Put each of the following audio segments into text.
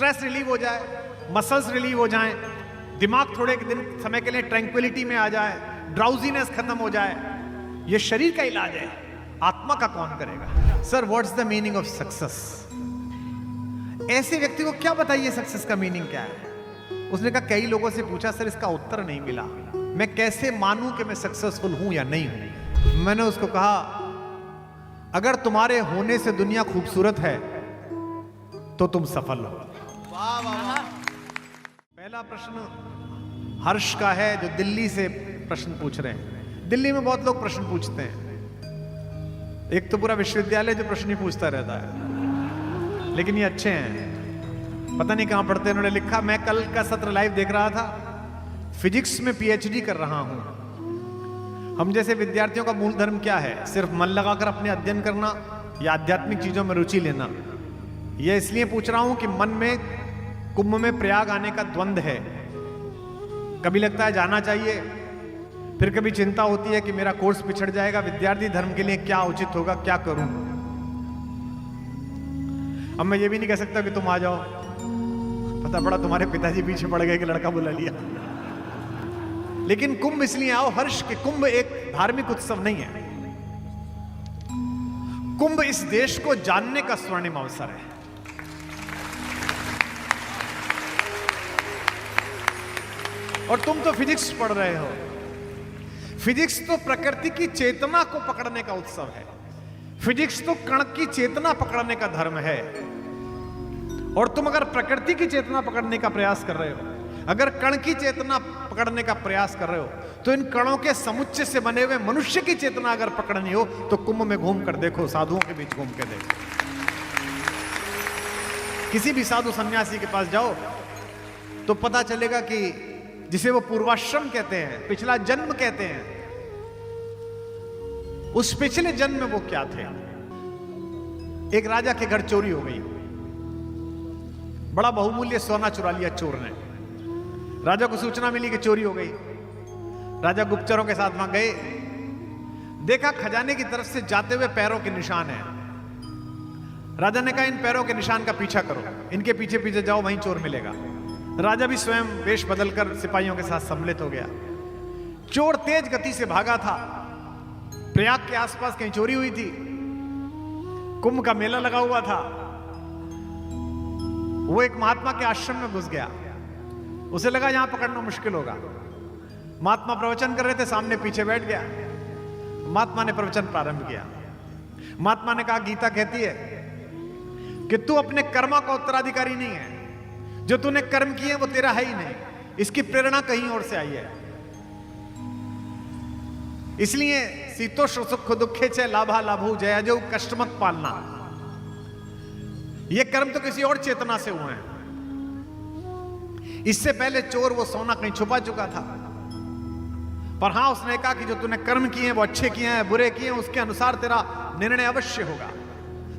Stress relieve हो जाए, muscles relieve हो जाएं, दिमाग थोड़े दिन समय के लिए ट्रैंक्विलिटी में आ जाए, ड्राउजीनेस खत्म हो जाए। ये शरीर का इलाज है, आत्मा का कौन करेगा? Sir, what's the meaning of success? ऐसे व्यक्ति को क्या बताइए सक्सेस का मीनिंग क्या है? उसने कहा, कई लोगों से पूछा सर, इसका उत्तर नहीं मिला, मैं कैसे मानूं कि मैं सक्सेसफुल हूं या नहीं हूं? मैंने उसको कहा, अगर तुम्हारे होने से दुनिया खूबसूरत है तो तुम सफल हो। वाह वाह वाह। पहला प्रश्न हर्ष का है, जो दिल्ली से प्रश्न पूछ रहे हैं। दिल्ली में बहुत लोग प्रश्न पूछते हैं, एक तो पूरा विश्वविद्यालय जो प्रश्न ही पूछता रहता है, लेकिन ये अच्छे हैं, पता नहीं कहां पढ़ते हैं। उन्होंने लिखा, मैं कल का सत्र लाइव देख रहा था, फिजिक्स में पीएचडी कर रहा हूं। हम जैसे विद्यार्थियों का मूल धर्म क्या है? सिर्फ मन लगाकर अपने अध्ययन करना या आध्यात्मिक चीजों में रुचि लेना? यह इसलिए पूछ रहा हूं कि मन में कुंभ में प्रयाग आने का द्वंद्व है। कभी लगता है जाना चाहिए, फिर कभी चिंता होती है कि मेरा कोर्स पिछड़ जाएगा, विद्यार्थी धर्म के लिए क्या उचित होगा, क्या करूं? अब मैं ये भी नहीं कह सकता कि तुम आ जाओ, पता पड़ा तुम्हारे पिताजी पीछे पड़ गए कि लड़का बुला लिया। लेकिन कुंभ इसलिए आओ हर्ष के, कुंभ एक धार्मिक उत्सव नहीं है, कुंभ इस देश को जानने का स्वर्णिम अवसर है। और तुम तो फिजिक्स पढ़ रहे हो। फिजिक्स तो प्रकृति की चेतना को पकड़ने का उत्सव है, फिजिक्स तो कण की चेतना पकड़ने का धर्म है। और तुम अगर प्रकृति की चेतना पकड़ने का प्रयास कर रहे हो, अगर कण की चेतना पकड़ने का प्रयास कर रहे हो, तो इन कणों के समुच्चय से बने हुए मनुष्य की चेतना अगर पकड़नी हो तो कुंभ में घूम कर देखो, साधुओं के बीच घूम के देखो। किसी भी साधु सन्यासी के पास जाओ तो पता चलेगा कि जिसे वो पूर्वाश्रम कहते हैं, पिछला जन्म कहते हैं, उस पिछले जन्म में वो क्या थे। एक राजा के घर चोरी हो गई, बड़ा बहुमूल्य सोना चुरा लिया चोर ने। राजा को सूचना मिली कि चोरी हो गई। राजा गुप्तचरों के साथ वहां गए, देखा खजाने की तरफ से जाते हुए पैरों के निशान हैं। राजा ने कहा, इन पैरों के निशान का पीछा करो, इनके पीछे पीछे जाओ, वहीं चोर मिलेगा। राजा भी स्वयं वेश बदलकर सिपाहियों के साथ सम्मिलित हो गया। चोर तेज गति से भागा था, प्रयाग के आसपास कहीं चोरी हुई थी, कुंभ का मेला लगा हुआ था। वो एक महात्मा के आश्रम में घुस गया, उसे लगा यहां पकड़ना मुश्किल होगा। महात्मा प्रवचन कर रहे थे, सामने पीछे बैठ गया। महात्मा ने प्रवचन प्रारंभ किया। महात्मा ने कहा, गीता कहती है कि तू अपने कर्मा का उत्तराधिकारी नहीं है, जो तूने कर्म किए वो तेरा है ही नहीं, इसकी प्रेरणा कहीं और से आई है। इसलिए शीतोष्ण सुख दुखे च लाभा लाभू जया जो कष्ट मत पालना। ये कर्म तो किसी और चेतना से हुए हैं। इससे पहले चोर वो सोना कहीं छुपा चुका था, पर हां उसने कहा कि जो तूने कर्म किए हैं वो अच्छे किए हैं, बुरे किए हैं, उसके अनुसार तेरा निर्णय अवश्य होगा।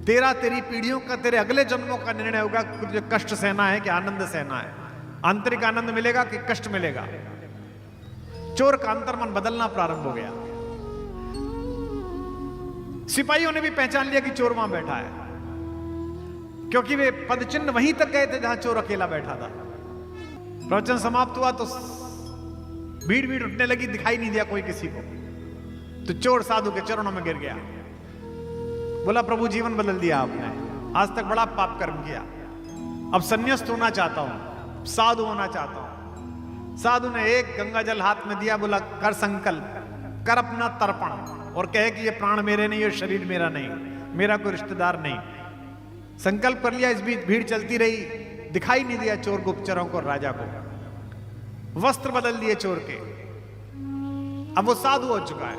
तेरा, तेरी पीढ़ियों का, तेरे अगले जन्मों का निर्णय होगा कि तुझे कष्ट सहना है कि आनंद सहना है, आंतरिक आनंद मिलेगा कि कष्ट मिलेगा। चोर का अंतर्मन बदलना प्रारंभ हो गया। सिपाहियों ने भी पहचान लिया कि चोर वहां बैठा है, क्योंकि वे पदचिन्ह वहीं तक गए थे जहां चोर अकेला बैठा था। प्रवचन समाप्त हुआ तो भीड़ भीड़ उठने लगी, दिखाई नहीं दिया कोई किसी को। तो चोर साधु के चरणों में गिर गया, बोला, प्रभु जीवन बदल दिया आपने, आज तक बड़ा पाप कर्म किया, अब संन्यास्त होना चाहता हूं, साधु होना चाहता हूं। साधु ने एक गंगा जल हाथ में दिया, बोला, कर संकल्प, कर अपना तर्पण, और कहे कि ये प्राण मेरे नहीं, ये शरीर मेरा नहीं, मेरा कोई रिश्तेदार नहीं। संकल्प कर लिया। इस बीच भीड़ चलती रही, दिखाई नहीं दिया चोर गुप्तचरों को, राजा को। वस्त्र बदल दिए चोर के, अब वो साधु हो चुका है,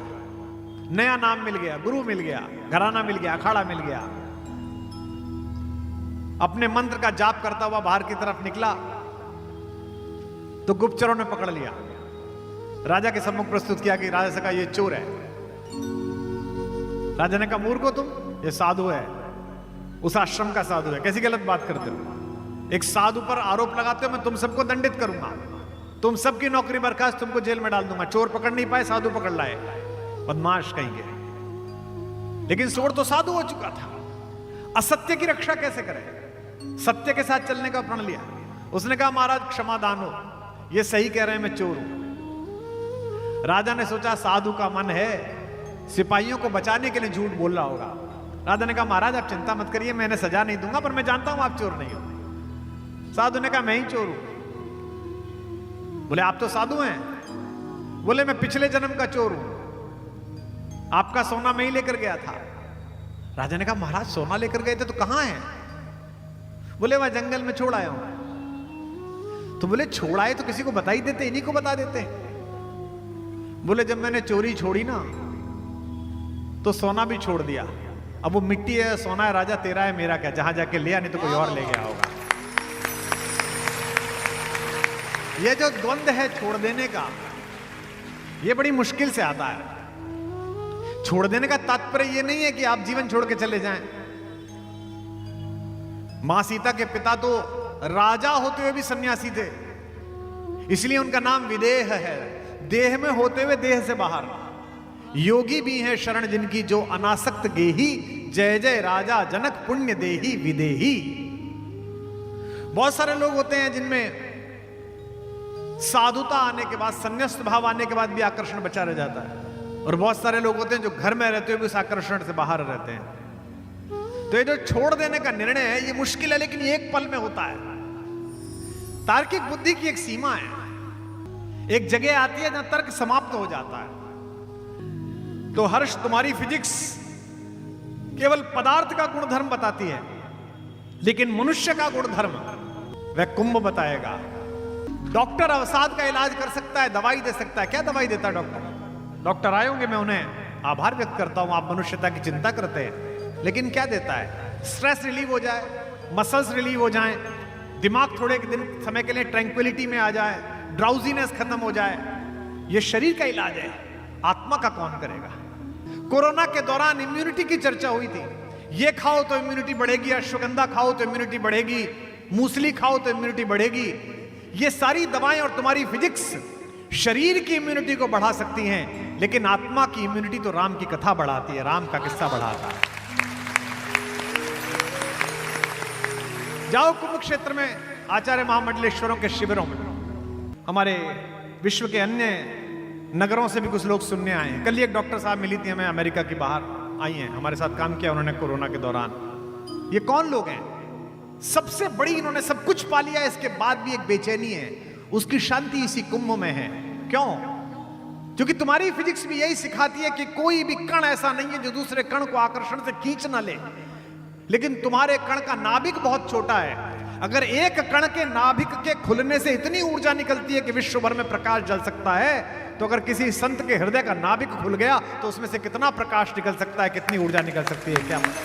नया नाम मिल गया, गुरु मिल गया, घराना मिल गया, अखाड़ा मिल गया। अपने मंत्र का जाप करता हुआ बाहर की तरफ निकला तो गुप्तचरों ने पकड़ लिया, राजा के सम्मुख प्रस्तुत किया कि राजा से कहा, ये चोर है। राजा ने कहा, मूर्ख हो तुम, ये साधु है, उस आश्रम का साधु है, कैसी गलत बात करते हो? एक साधु पर आरोप लगाते हो, मैं तुम सबको दंडित करूंगा, तुम सबकी नौकरी बर्खास्त, तुमको जेल में डाल दूंगा। चोर पकड़ नहीं पाए, साधु पकड़ लाए, बदमाश कहेंगे। लेकिन चोर तो साधु हो चुका था, असत्य की रक्षा कैसे करे? सत्य के साथ चलने का प्रण लिया। उसने कहा महाराज क्षमा दान हो, ये सही कह रहे हैं मैं चोर हूं। राजा ने सोचा साधु का मन है, सिपाहियों को बचाने के लिए झूठ बोल रहा होगा। राजा ने कहा महाराज आप चिंता मत करिए, मैंने सजा नहीं दूंगा, पर मैं जानता हूं आप चोर नहीं हो। साधु ने कहा मैं ही चोर हूं। बोले आप तो साधु हैं। बोले मैं पिछले जन्म का चोर हूं, आपका सोना मैं ही लेकर गया था। राजा ने कहा महाराज सोना लेकर गए थे तो कहां है? बोले मैं जंगल में छोड़ आया हूं। तो बोले छोड़ आए तो किसी को बता ही देते, इन्हीं को बता देते। बोले जब मैंने चोरी छोड़ी ना तो सोना भी छोड़ दिया, अब वो मिट्टी है सोना है, राजा तेरा है मेरा क्या, जहां जाके लिया, नहीं तो कोई और ले गया होगा। ये जो द्वंद है छोड़ देने का, ये बड़ी मुश्किल से आता है। छोड़ देने का तात्पर्य ये नहीं है कि आप जीवन छोड़ के चले जाएं। मां सीता के पिता तो राजा होते हुए भी सन्यासी थे, इसलिए उनका नाम विदेह है, देह में होते हुए देह से बाहर। योगी भी हैं शरण जिनकी जो अनासक्त गेही, जय जय राजा जनक पुण्य देही विदेही। बहुत सारे लोग होते हैं जिनमें साधुता आने के बाद, संन्यास्त भाव आने के बाद भी आकर्षण बचा रह जाता है, और बहुत सारे लोग होते हैं जो घर में रहते हुए भी उस आकर्षण से बाहर रहते हैं। तो ये जो छोड़ देने का निर्णय है ये मुश्किल है, लेकिन ये एक पल में होता है। तार्किक बुद्धि की एक सीमा है, एक जगह आती है जहां तर्क समाप्त हो जाता है। तो हर्ष तुम्हारी फिजिक्स केवल पदार्थ का गुणधर्म बताती है, लेकिन मनुष्य का गुणधर्म वह कुंभ बताएगा। डॉक्टर अवसाद का इलाज कर सकता है, दवाई दे सकता है। क्या दवाई देता है डॉक्टर? डॉक्टर आए होंगे, मैं उन्हें आभार व्यक्त करता हूं, आप मनुष्यता की चिंता करते हैं, लेकिन क्या देता है? स्ट्रेस रिलीव हो जाए, मसल्स रिलीव हो जाए, दिमाग थोड़े दिन समय के लिए ट्रैंक्विलिटी में आ जाए, ड्राउजीनेस खत्म हो जाए। यह शरीर का इलाज है, आत्मा का कौन करेगा? कोरोना के दौरान इम्यूनिटी की चर्चा हुई थी, ये खाओ तो इम्यूनिटी बढ़ेगी, अश्वगंधा खाओ तो इम्यूनिटी बढ़ेगी, मूसली खाओ तो इम्यूनिटी बढ़ेगी। ये सारी दवाएं और तुम्हारी फिजिक्स शरीर की इम्यूनिटी को बढ़ा सकती हैं, लेकिन आत्मा की इम्यूनिटी तो राम की कथा बढ़ाती है, राम का किस्सा बढ़ाता है। जाओ कुंभ क्षेत्र में, आचार्य महामंडलेश्वरों के शिविरों में, हमारे विश्व के अन्य नगरों से भी कुछ लोग सुनने आए हैं। कल ही एक डॉक्टर साहब मिली थी हमें, अमेरिका की बाहर आई हैं, हमारे साथ काम किया उन्होंने कोरोना के दौरान। ये कौन लोग हैं? सबसे बड़ी, इन्होंने सब कुछ पा लिया, इसके बाद भी एक बेचैनी है, उसकी शांति इसी कुंभ में है। क्यों? क्योंकि तुम्हारी फिजिक्स भी यही सिखाती है कि कोई भी कण ऐसा नहीं है जो दूसरे कण को आकर्षण से खींच ना ले, लेकिन तुम्हारे कण का नाभिक बहुत छोटा है। अगर एक कण के नाभिक के खुलने से इतनी ऊर्जा निकलती है कि विश्व भर में प्रकाश जल सकता है, तो अगर किसी संत के हृदय का नाभिक खुल गया तो उसमें से कितना प्रकाश निकल सकता है, कितनी ऊर्जा निकल सकती है, क्या पता।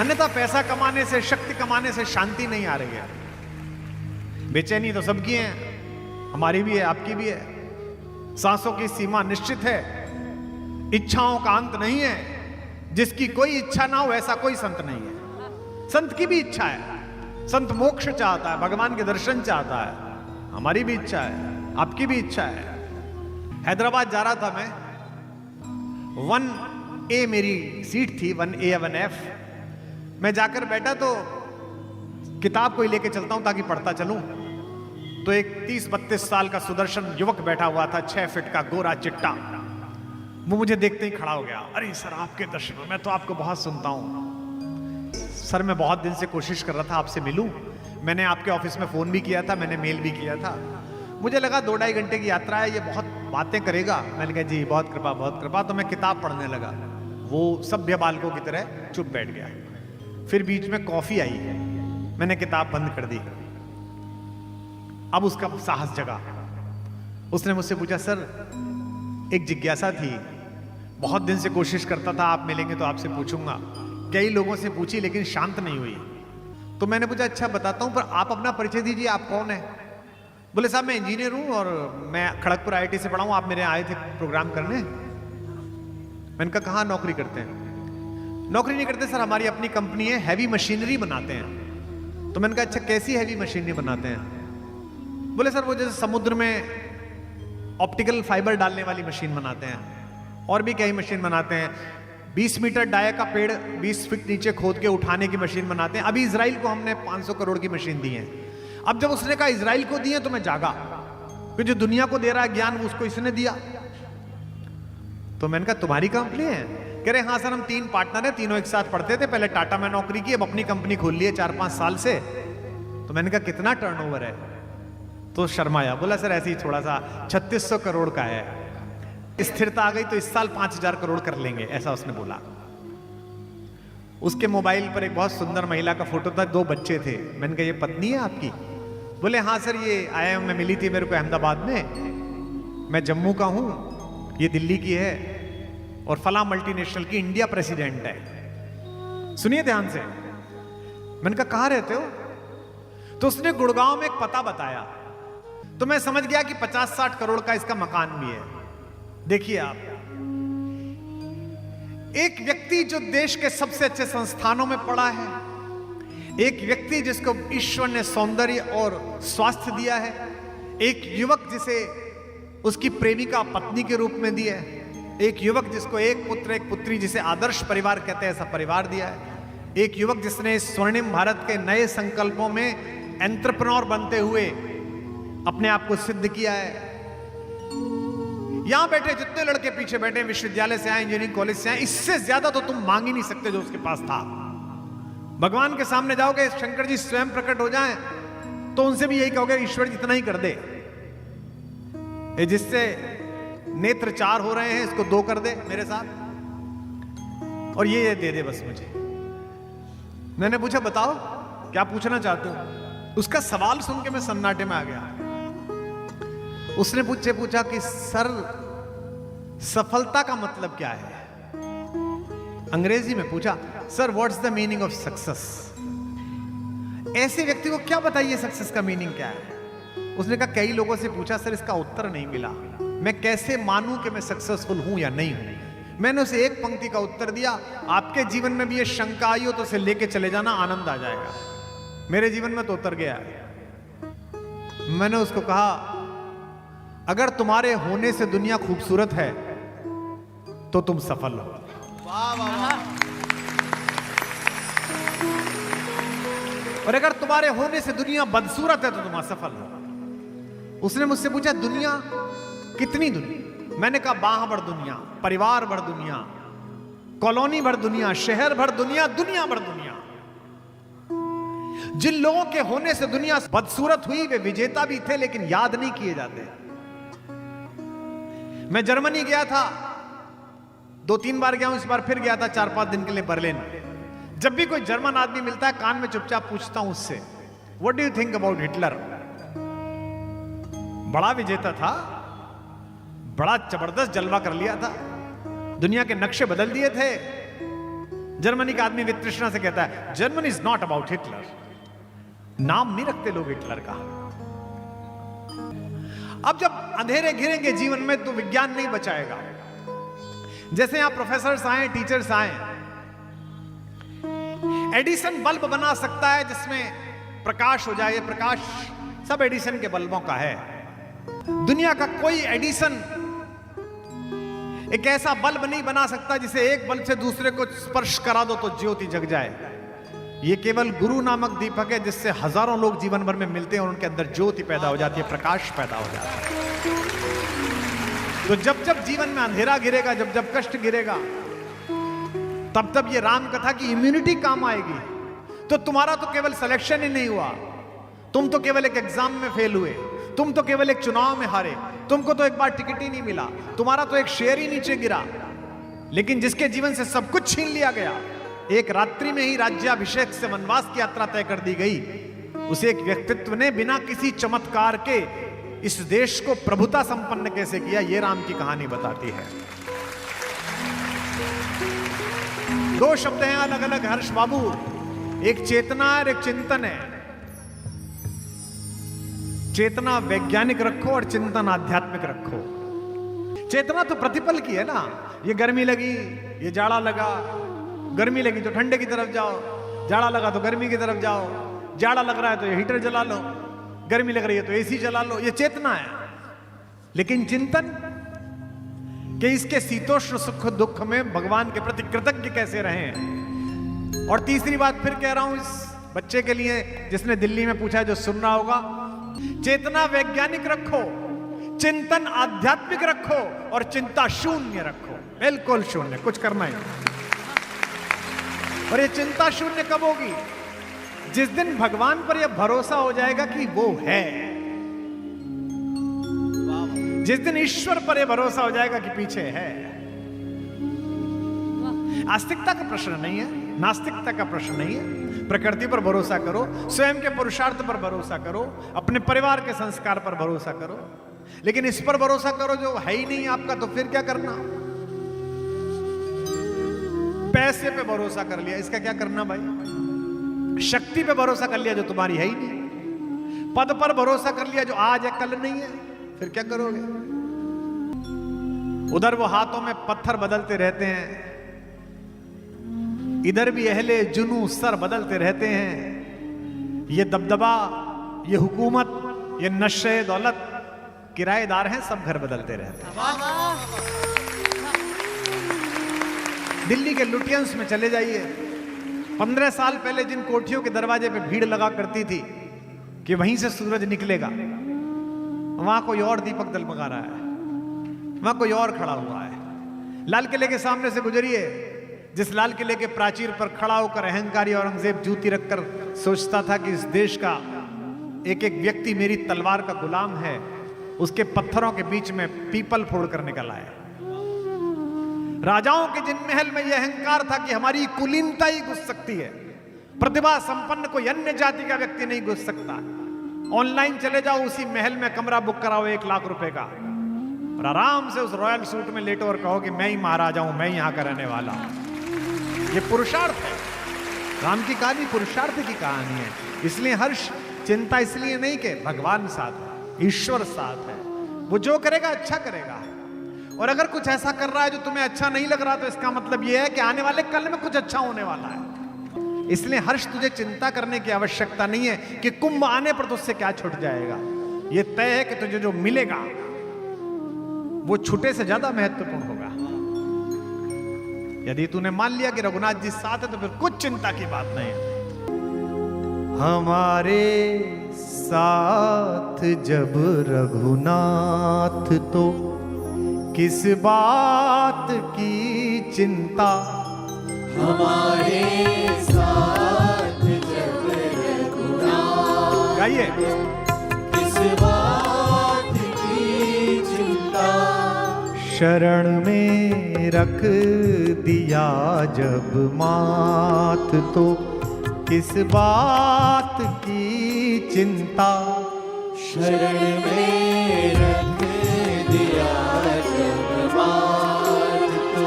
अन्यथा पैसा कमाने से, शक्ति कमाने से शांति नहीं आ रही है। बेचैनी तो सबकी है, हमारी भी है, आपकी भी है। सांसों की सीमा निश्चित है, इच्छाओं का अंत नहीं है। जिसकी कोई इच्छा ना हो ऐसा कोई संत नहीं है। संत की भी इच्छा है, संत मोक्ष चाहता है, भगवान के दर्शन चाहता है, हमारी भी इच्छा है, आपकी भी इच्छा है। हैदराबाद जा रहा था मैं, 1A मेरी सीट थी, 1A या 1F। मैं जाकर बैठा तो किताब कोई लेके चलता हूं ताकि पढ़ता चलूं, तो एक 30-32 साल का सुदर्शन युवक बैठा हुआ था, 6 फीट का गोरा चिट्टा। वो मुझे देखते ही खड़ा हो गया। अरे सर आपके दर्शन, मैं तो आपको बहुत सुनता हूं सर, मैं बहुत दिन से कोशिश कर रहा था आपसे मिलूं। मैंने आपके ऑफिस में फोन भी किया था, मैंने मेल भी किया था। मुझे लगा 2-2.5 घंटे की यात्रा है, ये बहुत बातें करेगा। मैंने कहा जी बहुत कृपा, बहुत कृपा। तो मैं किताब पढ़ने लगा। वो सभ्य बालकों की तरह चुप बैठ गया। फिर बीच में कॉफी आई, मैंने किताब बंद कर दी। अब उसका साहस जगा। उसने मुझसे पूछा सर एक जिज्ञासा थी, बहुत दिन से कोशिश करता था, आप मिलेंगे तो आपसे पूछूंगा। कई लोगों से पूछी लेकिन शांत नहीं हुई। तो मैंने पूछा अच्छा बताता हूं, पर आप अपना परिचय दीजिए, आप कौन है? बोले साहब मैं इंजीनियर हूं और मैं खड़गपुर IIT से पढ़ा हूं, आप मेरे आए थे प्रोग्राम करने। मैंने कहा कहां नौकरी करते हैं? नौकरी नहीं करते सर, हमारी अपनी कंपनी है, हैवी मशीनरी बनाते हैं। तो मैंने कहा अच्छा कैसी हैवी मशीनरी बनाते हैं? बोले सर वो जैसे समुद्र में ऑप्टिकल फाइबर डालने वाली मशीन बनाते हैं, और भी कई मशीन बनाते हैं, 20 मीटर डाया का पेड़ 20 फीट नीचे खोद के उठाने की मशीन बनाते हैं। अभी इजराइल को हमने 500 करोड़ की मशीन दी है। अब जब उसने कहा इजराइल को दी है तो मैं जागा, कि जो दुनिया को दे रहा है ज्ञान उसको इसने दिया। तो मैंने कहा तुम्हारी कंपनी है? कह रहे हाँ सर, हम 3 पार्टनर हैं, तीनों एक साथ पढ़ते थे, पहले टाटा में नौकरी की, अब अपनी कंपनी खोल ली है 4-5 साल से। तो मैंने कहा कितना टर्नओवर है? तो शर्माया, बोला सर ऐसे ही थोड़ा सा 3600 करोड़ का है, स्थिरता आ गई तो इस साल 5000 करोड़ कर लेंगे, ऐसा उसने बोला। उसके मोबाइल पर एक बहुत सुंदर महिला का फोटो था, 2 बच्चे थे। मैंने कहा ये पत्नी है आपकी? बोले हाँ सर, ये IIM में मिली थी मेरे को अहमदाबाद में, मैं जम्मू का हूं, ये दिल्ली की है और फला मल्टीनेशनल की इंडिया प्रेसिडेंट है। सुनिए ध्यान से। मैंने कहा कहां रहते हो? तो उसने गुड़गांव में एक पता बताया। तो मैं समझ गया कि 50-60 करोड़ का इसका मकान भी है। देखिए आप, एक व्यक्ति जो देश के सबसे अच्छे संस्थानों में पढ़ा है, एक व्यक्ति जिसको ईश्वर ने सौंदर्य और स्वास्थ्य दिया है, एक युवक जिसे उसकी प्रेमिका पत्नी के रूप में दिया है, एक युवक जिसको एक पुत्र एक पुत्री जिसे आदर्श परिवार कहते हैं ऐसा परिवार दिया है, एक युवक जिसने स्वर्णिम भारत के नए संकल्पों में एंटरप्रेन्योर बनते हुए अपने आप को सिद्ध किया है। यहां बैठे जितने लड़के पीछे बैठे, विश्वविद्यालय से आए, इंजीनियरिंग कॉलेज से आए, इससे ज्यादा तो तुम मांग ही नहीं सकते जो उसके पास था। भगवान के सामने जाओगे, शंकर जी स्वयं प्रकट हो जाएं, तो उनसे भी यही कहोगे ईश्वर जितना ही कर दे, ये जिससे नेत्र 4 हो रहे हैं इसको 2 कर दे मेरे साथ, और ये दे दे बस मुझे। मैंने पूछा बताओ क्या पूछना चाहते हो? उसका सवाल सुन के मैं सन्नाटे में आ गया। उसने मुझसे पूछा कि सर सफलता का मतलब क्या है? अंग्रेजी में पूछा, sir what's the meaning of success? ऐसे व्यक्ति को क्या बताइए सक्सेस का मीनिंग क्या है? उसने कहा कई लोगों से पूछा सर, इसका उत्तर नहीं मिला, मैं कैसे मानूं कि मैं सक्सेसफुल हूं या नहीं हूं? मैंने उसे एक पंक्ति का उत्तर दिया, आपके जीवन में भी ये शंका आई हो तो उसे लेके चले जाना, आनंद आ जाएगा। मेरे जीवन में तो उतर गया। मैंने उसको कहा अगर तुम्हारे होने से दुनिया खूबसूरत है तो तुम सफल हो। वाह वाह वाह। और अगर तुम्हारे होने से दुनिया बदसूरत है तो तुम असफल हो। उसने मुझसे पूछा दुनिया कितनी दुनिया? मैंने कहा बाह भर दुनिया, परिवार भर दुनिया, कॉलोनी भर दुनिया, शहर भर दुनिया, दुनिया भर दुनिया। जिन लोगों के होने से दुनिया बदसूरत हुई वे विजेता भी थे लेकिन याद नहीं किए जाते। मैं जर्मनी गया था, 2-3 बार गया हूं, इस बार फिर गया था 4-5 दिन के लिए बर्लिन। जब भी कोई जर्मन आदमी मिलता है कान में चुपचाप पूछता हूं उससे, what do you think about Hitler? बड़ा विजेता था, बड़ा जबरदस्त जलवा कर लिया था, दुनिया के नक्शे बदल दिए थे। जर्मनी का आदमी वितृष्णा से कहता है Germany is not about Hitler. नाम नहीं रखते लोग हिटलर का। अब जब अंधेरे घिरेंगे जीवन में तो विज्ञान नहीं बचाएगा। जैसे यहां प्रोफेसर्स आए, टीचर्स आए, एडिसन बल्ब बना सकता है जिसमें प्रकाश हो जाए। ये प्रकाश सब एडिसन के बल्बों का है। दुनिया का कोई एडिसन एक ऐसा बल्ब नहीं बना सकता जिसे एक बल्ब से दूसरे को स्पर्श करा दो तो ज्योति जग जाए। ये केवल गुरु नामक दीपक है जिससे हजारों लोग जीवन भर में मिलते हैं और उनके अंदर ज्योति पैदा हो जाती है, प्रकाश पैदा हो जाता है। तो जब जब जीवन में अंधेरा गिरेगा, जब जब कष्ट गिरेगा, तब तब ये राम कथा की इम्यूनिटी काम आएगी। तो तुम्हारा तो केवल सिलेक्शन ही नहीं हुआ, तुम तो केवल एक एग्जाम में फेल हुए, तुम तो केवल एक चुनाव में हारे, तुमको तो एक बार टिकट ही नहीं मिला, तुम्हारा तो एक शेयर ही नीचे गिरा। लेकिन जिसके जीवन से सब कुछ छीन लिया गया, एक रात्रि में ही राज्याभिषेक से वनवास की यात्रा तय कर दी गई, उसे एक व्यक्तित्व ने बिना किसी चमत्कार के इस देश को प्रभुता संपन्न कैसे किया, ये राम की कहानी बताती है। 2 शब्द हैं अलग अलग हर्ष बाबू, एक चेतना और एक चिंतन है। चेतना वैज्ञानिक रखो और चिंतन आध्यात्मिक रखो। चेतना तो प्रतिपल की है ना, ये गर्मी लगी, ये जाड़ा लगा, गर्मी लगी तो ठंडे की तरफ जाओ, जाड़ा लगा तो गर्मी की तरफ जाओ, जाड़ा लग रहा है तो ये हीटर जला लो, गर्मी लग रही है तो एसी चला लो, ये चेतना है। लेकिन चिंतन, कि इसके शीतोष्ण सुख दुख में भगवान के प्रति कृतज्ञ कैसे रहें। और तीसरी बात फिर कह रहा हूं इस बच्चे के लिए जिसने दिल्ली में पूछा, जो सुन रहा होगा, चेतना वैज्ञानिक रखो, चिंतन आध्यात्मिक रखो और चिंता शून्य रखो, बिल्कुल शून्य, कुछ करना ही। और ये चिंता शून्य कब होगी? जिस दिन भगवान पर यह भरोसा हो जाएगा कि वो है, जिस दिन ईश्वर पर यह भरोसा हो जाएगा कि पीछे है। आस्तिकता का प्रश्न नहीं है, नास्तिकता का प्रश्न नहीं है। प्रकृति पर भरोसा करो, स्वयं के पुरुषार्थ पर भरोसा करो, अपने परिवार के संस्कार पर भरोसा करो, लेकिन इस पर भरोसा करो जो है ही नहीं आपका, तो फिर क्या करना? पैसे पे भरोसा कर लिया, इसका क्या करना भाई? शक्ति पे भरोसा कर लिया जो तुम्हारी है ही नहीं, पद पर भरोसा कर लिया जो आज है कल नहीं है, फिर क्या करोगे? उधर वो हाथों में पत्थर बदलते रहते हैं, इधर भी अहले जुनू सर बदलते रहते हैं। ये दबदबा, ये हुकूमत, ये नशे दौलत, किराएदार हैं, सब घर बदलते रहते हैं। दिल्ली के लुटियंस में चले जाइए, 15 साल पहले जिन कोठियों के दरवाजे पे भीड़ लगा करती थी कि वहीं से सूरज निकलेगा, वहां कोई और दीपक दलमगा रहा है, वहां कोई और खड़ा हुआ है। लाल किले के सामने से गुजरिए, जिस लाल किले के प्राचीर पर खड़ा होकर अहंकारी औरंगजेब जूती रखकर सोचता था कि इस देश का एक एक व्यक्ति मेरी तलवार का गुलाम है, उसके पत्थरों के बीच में पीपल फोड़ कर निकल आए। राजाओं के जिन महल में यह अहंकार था कि हमारी कुलीनता ही घुस सकती है, प्रतिभा संपन्न कोई अन्य जाति का व्यक्ति नहीं घुस सकता। ऑनलाइन चले जाओ, उसी महल में कमरा बुक कराओ 1 लाख रुपए का, और आराम से उस रॉयल सूट में लेटो और कहो कि मैं ही महाराजा हूं, मैं यहां का रहने वाला हूं। ये पुरुषार्थ है। राम की कहानी पुरुषार्थ की कहानी है। इसलिए हर्ष, चिंता इसलिए नहीं कि भगवान साथ है, ईश्वर साथ है, वो जो करेगा अच्छा करेगा। और अगर कुछ ऐसा कर रहा है जो तुम्हें अच्छा नहीं लग रहा, तो इसका मतलब यह है कि आने वाले कल में कुछ अच्छा होने वाला है। इसलिए हर्ष, तुझे चिंता करने की आवश्यकता नहीं है कि कुंभ आने पर तुझसे क्या छूट जाएगा। यह तय है कि तुझे जो मिलेगा वो छूटे से ज्यादा महत्वपूर्ण होगा। यदि तूने मान लिया कि रघुनाथ जी साथ है, तो फिर कुछ चिंता की बात नहीं है। हमारे साथ जब रघुनाथ, तो किस बात की चिंता। हमारे साथ जब रघुनाथ, गाइए। किस बात की चिंता। शरण में रख दिया जब मात, तो किस बात की चिंता। शरण में रख दिया जब मात, तो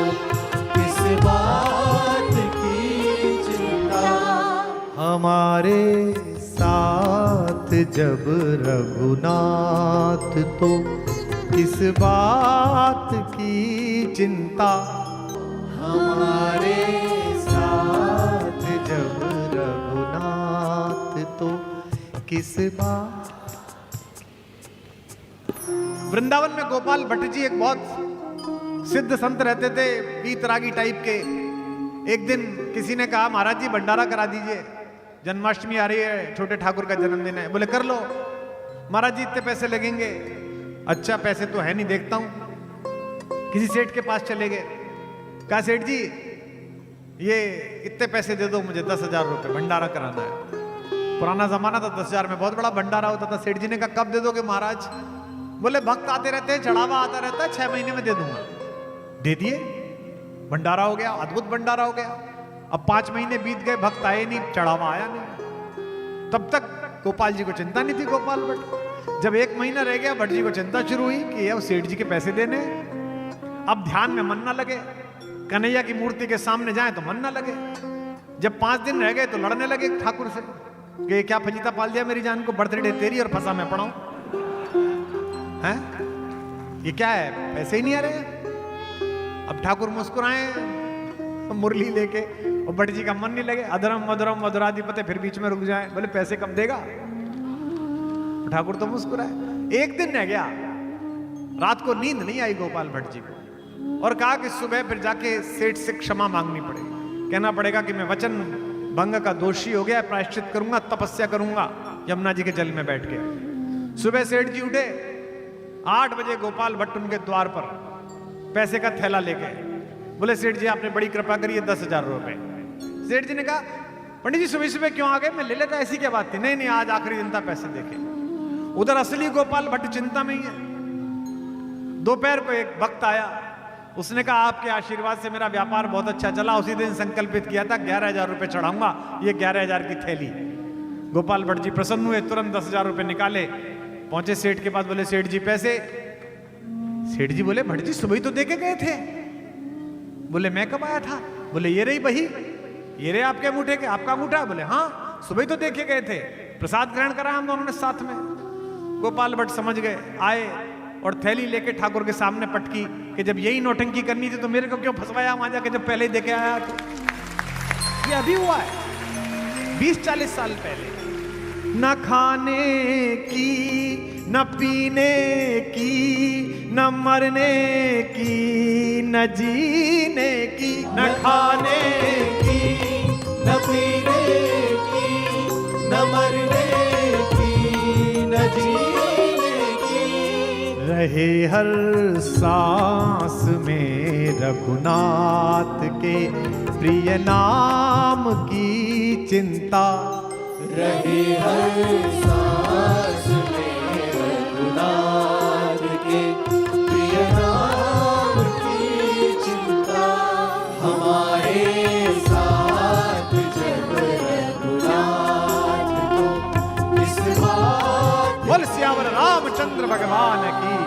किस बात की चिंता। हमारे साथ जब रघुनाथ, तो किस बात की चिंता। हमारे साथ जब रघुनाथ, तो किस बात। वृंदावन में गोपाल भट्ट जी एक बहुत सिद्ध संत रहते थे, वीतरागी टाइप के। एक दिन किसी ने कहा, महाराज जी भंडारा करा दीजिए, जन्माष्टमी आ रही है, छोटे ठाकुर का जन्मदिन है। बोले कर लो। महाराज जी इतने पैसे लगेंगे। अच्छा, पैसे तो है नहीं, देखता हूं। किसी सेठ के पास चले गए, कहा सेठ जी ये इतने पैसे दे दो मुझे, 10,000 रुपये भंडारा कराना है। पुराना जमाना था, 10,000 में बहुत बड़ा भंडारा होता था। सेठ जी ने कहा कब दे दोगे महाराज? बोले भक्त आते रहते हैं, चढ़ावा आता रहता है, 6 महीने में दे दूंगा। दे दिए, भंडारा हो गया, अद्भुत भंडारा हो गया। अब 5 महीने बीत गए, भक्त आए नहीं, चढ़ावा आया नहीं। तब तक गोपाल जी को चिंता नहीं थी। गोपाल भट्ट, जब 1 महीना रह गया, भट्ट जी को चिंता शुरू हुई कि ये सेठ जी के पैसे देने। अब ध्यान में मन ना लगे, कन्हैया की मूर्ति के सामने जाए तो मन ना लगे। जब 5 दिन रह गए तो लड़ने लगे ठाकुर से कि क्या फजीता पाल दिया मेरी जान को, बर्थडे तेरी और फंसा मैं पढ़ाऊं। हैं, ये क्या है, पैसे ही नहीं आ रहे। अब ठाकुर मुस्कुराए मुरली लेके, और भट्ट जी का मन नहीं लगे। अधरम मधुरम मधुराधिपते, फिर बीच में रुक जाए, बोले पैसे कब देगा? ठाकुर तो मुस्कुराए। 1 दिन रह गया, रात को नींद नहीं आई गोपाल भट्ट जी को। और कहा कि सुबह फिर जाके सेठ से क्षमा मांगनी पड़ेगी, कहना पड़ेगा कि मैं वचन भंग का दोषी हो गया, प्रायश्चित करूंगा, तपस्या करूंगा यमुना जी के जल में बैठ के। सुबह सेठ जी उठे, 8 बजे गोपाल भट्ट उनके द्वार पर पैसे का थैला लेके बोले, सेठ जी आपने बड़ी कृपा करी है, 10,000 रुपए। सेठ जी ने कहा, पंडित जी सुबह सुबह क्यों आ गए, मैं ले लेता, ऐसी क्या बात थी। नहीं नहीं, आज आखिरी दिन था, पैसे देखे। उधर असली गोपाल भट्ट चिंता में ही है। दोपहर को एक भक्त आया, उसने कहा आपके आशीर्वाद से मेरा व्यापार बहुत अच्छा चला, उसी दिन संकल्पित किया था 11,000 रुपए चढ़ाऊंगा, ये 11,000 की थैली। गोपाल भट्ट जी प्रसन्न हुए, तुरंत 10,000 रुपए निकाले, पहुंचे सेठ के पास, बोले सेठ जी पैसे। सेठ जी बोले, भट्ट जी सुबह ही तो देके गए थे। बोले मैं कब आया था। बोले ये रही बही, ये रहे आपके अंगूठे के, आपका अंगूठा। बोले हाँ सुबह ही तो देखे गए थे, प्रसाद ग्रहण करा हम दोनों ने साथ में। गोपाल भट्ट समझ गए, आए और थैली लेके ठाकुर के सामने पटकी कि जब यही नौटंकी करनी थी तो मेरे को क्यों फंसवाया वहां जाके, जब पहले ही देके आया तो। ये अभी हुआ है 20-40 साल पहले। न खाने की, न पीने की, न मरने की, न जीने की। न खाने की, न पीने की, न मरने की, न जीने की। रहे हर सांस में रघुनाथ के प्रिय नाम की चिंता। रहे हर सांस में रघुनाथ के प्रिय नाम की चिंता। हमारे साथ जब रघुनाथ को इस बात। बोल सियावर रामचंद्र भगवान की।